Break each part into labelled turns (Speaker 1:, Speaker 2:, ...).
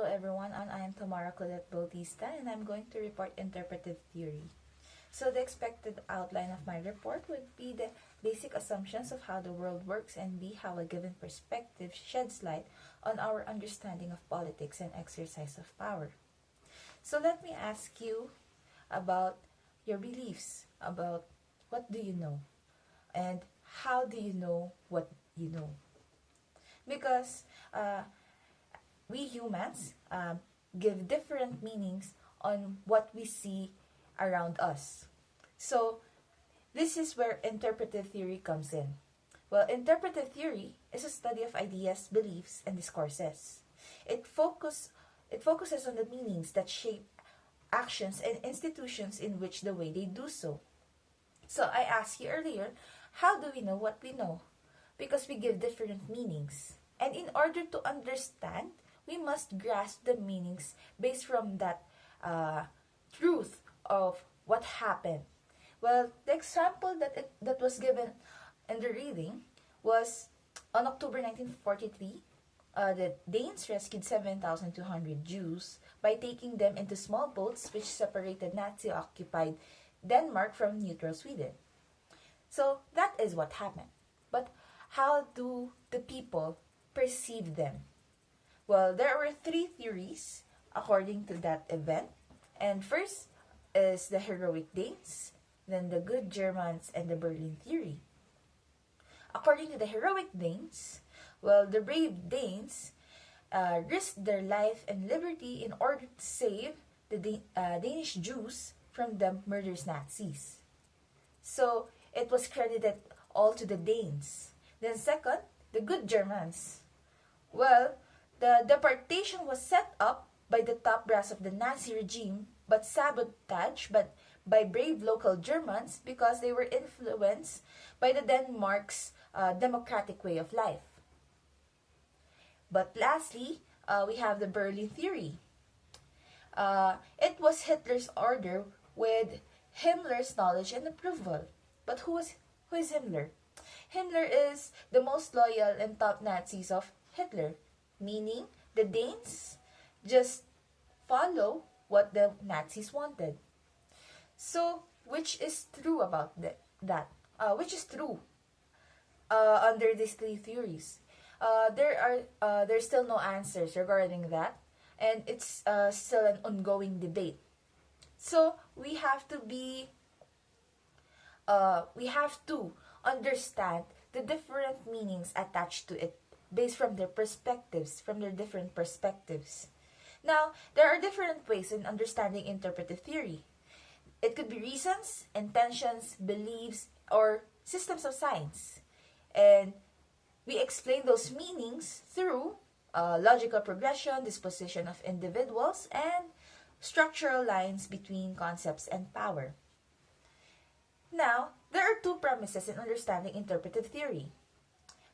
Speaker 1: Hello everyone, I am Tamara Bautista and I'm going to report Interpretive Theory. So the expected outline of my report would be the basic assumptions of how the world works and B, how a given perspective sheds light on our understanding of politics and exercise of power. So let me ask you about your beliefs, about what do you know and how do you know what you know. Because we humans give different meanings on what we see around us. So, this is where interpretive theory comes in. Well, interpretive theory is a study of ideas, beliefs, and discourses. It focuses on the meanings that shape actions and institutions in which the way they do so. So, I asked you earlier, how do we know what we know? Because we give different meanings. And in order to understand, we must grasp the meanings based from that truth of what happened. Well, the example that was given in the reading was on October 1943, the Danes rescued 7,200 Jews by taking them into small boats which separated Nazi-occupied Denmark from neutral Sweden. So that is what happened. But how do the people perceive them? Well, there were three theories according to that event. And first is the heroic Danes, then the good Germans, and the Berlin theory. According to the heroic Danes, well, the brave Danes risked their life and liberty in order to save the Danish Jews from the murderous Nazis. So, it was credited all to the Danes. Then second, the good Germans. Well, the deportation was set up by the top brass of the Nazi regime but sabotaged by brave local Germans because they were influenced by the Denmark's democratic way of life. But lastly, we have the Berlin theory. It was Hitler's order with Himmler's knowledge and approval. But who is Himmler? Himmler is the most loyal and top Nazis of Hitler, meaning the Danes just follow what the Nazis wanted. So, which is true about that? Which is true under these three theories? There's still no answers regarding that, and it's still an ongoing debate. So we have to understand the different meanings attached to it based from their perspectives, from their different perspectives. Now, there are different ways in understanding interpretive theory. It could be reasons, intentions, beliefs, or systems of science. And we explain those meanings through logical progression, disposition of individuals, and structural lines between concepts and power. Now, there are two premises in understanding interpretive theory.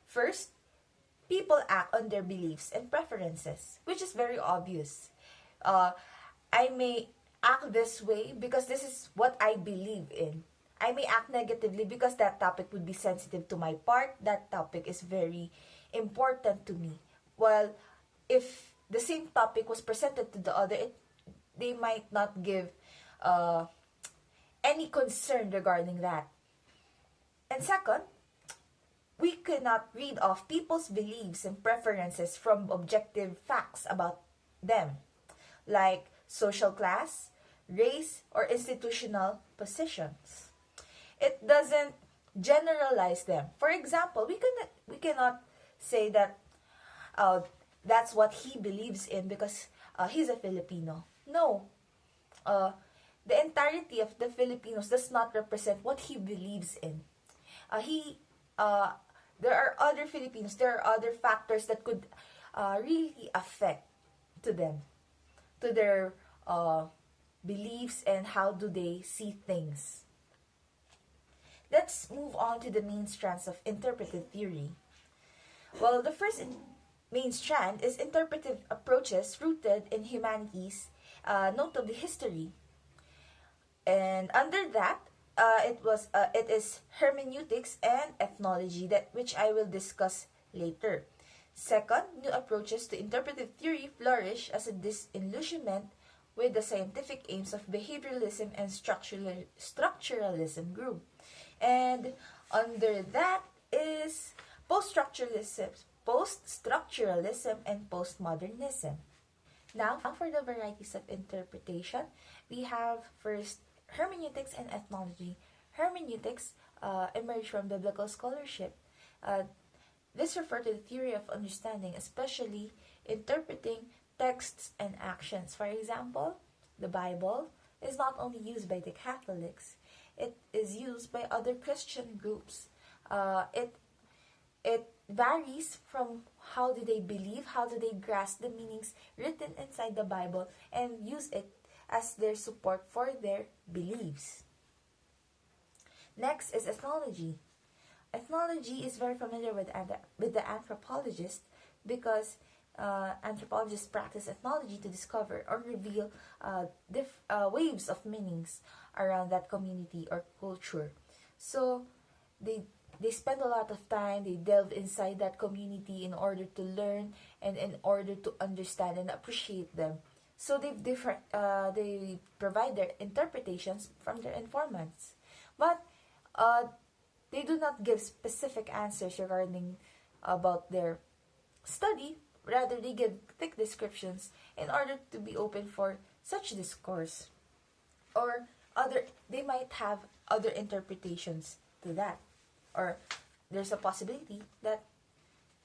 Speaker 1: First, people act on their beliefs and preferences, which is very obvious. I may act this way because this is what I believe in. I may act negatively because that topic would be sensitive to my part. That topic is very important to me. While if the same topic was presented to the other, they might not give any concern regarding that. And second, we cannot read off people's beliefs and preferences from objective facts about them, like social class, race, or institutional positions. It doesn't generalize them. For example, we cannot say that that's what he believes in because he's a Filipino. No. The entirety of the Filipinos does not represent what he believes in. There are other Filipinos, there are other factors that could really affect to them, to their beliefs and how do they see things. Let's move on to the main strands of interpretive theory. Well, the first main strand is interpretive approaches rooted in humanities, notably history. And under that, it is hermeneutics and ethnology, that which I will discuss later. Second, new approaches to interpretive theory flourish as a disillusionment with the scientific aims of behavioralism and structuralism group. And under that is post-structuralism, and postmodernism. Now, for the varieties of interpretation, we have first hermeneutics and ethnology. Hermeneutics emerged from biblical scholarship. Uh, this refers to the theory of understanding, especially interpreting texts and actions. For example, the Bible is not only used by the Catholics, it is used by other Christian groups. It varies from how do they believe, how do they grasp the meanings written inside the Bible and use it as their support for their beliefs. Next is ethnology. Ethnology is very familiar with the anthropologist because anthropologists practice ethnology to discover or reveal waves of meanings around that community or culture. So they spend a lot of time, they delve inside that community in order to learn and in order to understand and appreciate them. So they provide their interpretations from their informants. But they do not give specific answers regarding about their study. Rather, they give thick descriptions in order to be open for such discourse. Or they might have other interpretations to that. Or there's a possibility that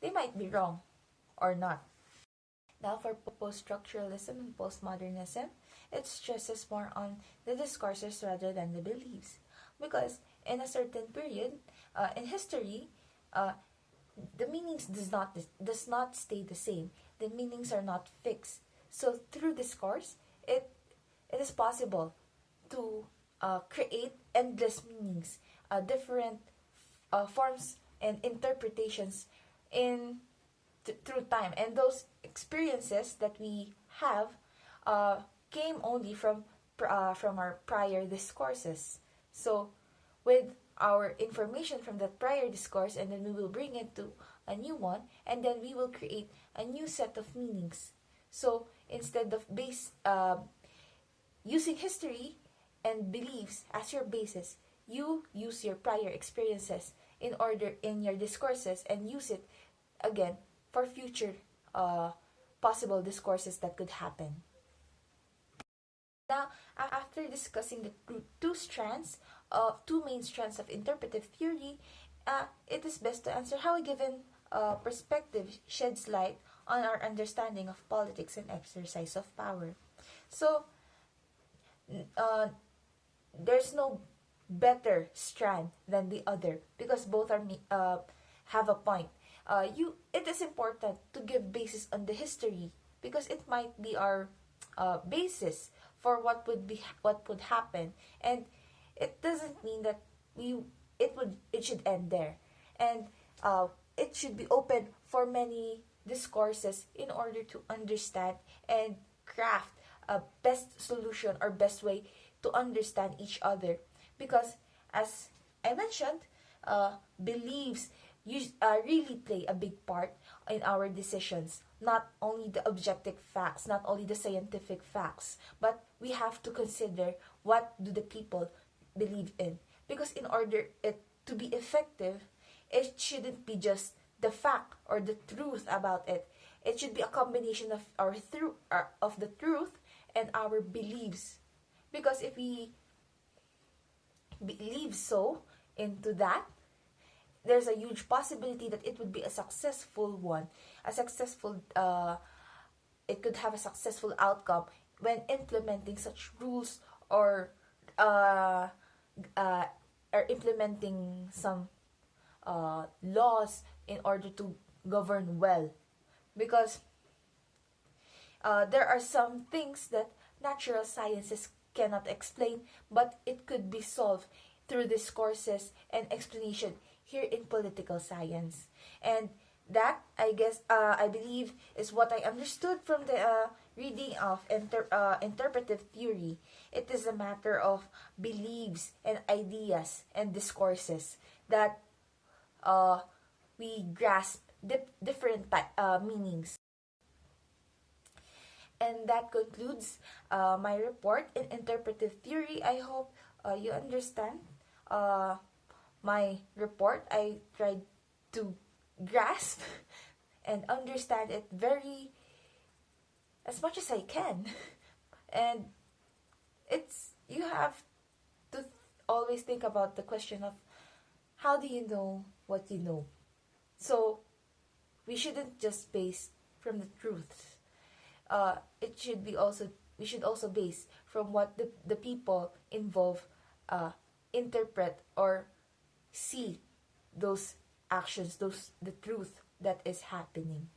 Speaker 1: they might be wrong or not. Now, for post-structuralism and postmodernism, it stresses more on the discourses rather than the beliefs. Because in a certain period in history, the meanings does not stay the same. The meanings are not fixed. So through discourse, it is possible to create endless meanings, different forms and interpretations through time. And those experiences that we have came only from our prior discourses. So with our information from that prior discourse, and then we will bring it to a new one, and then we will create a new set of meanings. So instead of using history and beliefs as your basis, you use your prior experiences in your discourses and use it again for future possible discourses that could happen. Now, after discussing the two main strands of interpretive theory, it is best to answer how a given perspective sheds light on our understanding of politics and exercise of power. So, there's no better strand than the other because both have a point. It is important to give basis on the history because it might be our basis for what would happen, and it doesn't mean that it should end there, and it should be open for many discourses in order to understand and craft a best solution or best way to understand each other. Because as I mentioned, beliefs really play a big part in our decisions. Not only the objective facts, not only the scientific facts, but we have to consider what do the people believe in. Because in order it to be effective, it shouldn't be just the fact or the truth about it. It should be a combination of of the truth and our beliefs. Because if we believe so into that, there's a huge possibility that it would be a successful one. It could have a successful outcome when implementing such rules or implementing some laws in order to govern well. Because there are some things that natural sciences cannot explain, but it could be solved through discourses and explanation here in political science. And that, I believe, is what I understood from the reading of interpretive theory. It is a matter of beliefs and ideas and discourses that we grasp different meanings. And that concludes my report in interpretive theory. I hope you understand my report. I tried to grasp and understand it very as much as I can. And it's you have to always think about the question of how do you know what you know. So we shouldn't just base from the truth. It should be also we should also base from what the people involved interpret or see those actions, the truth that is happening.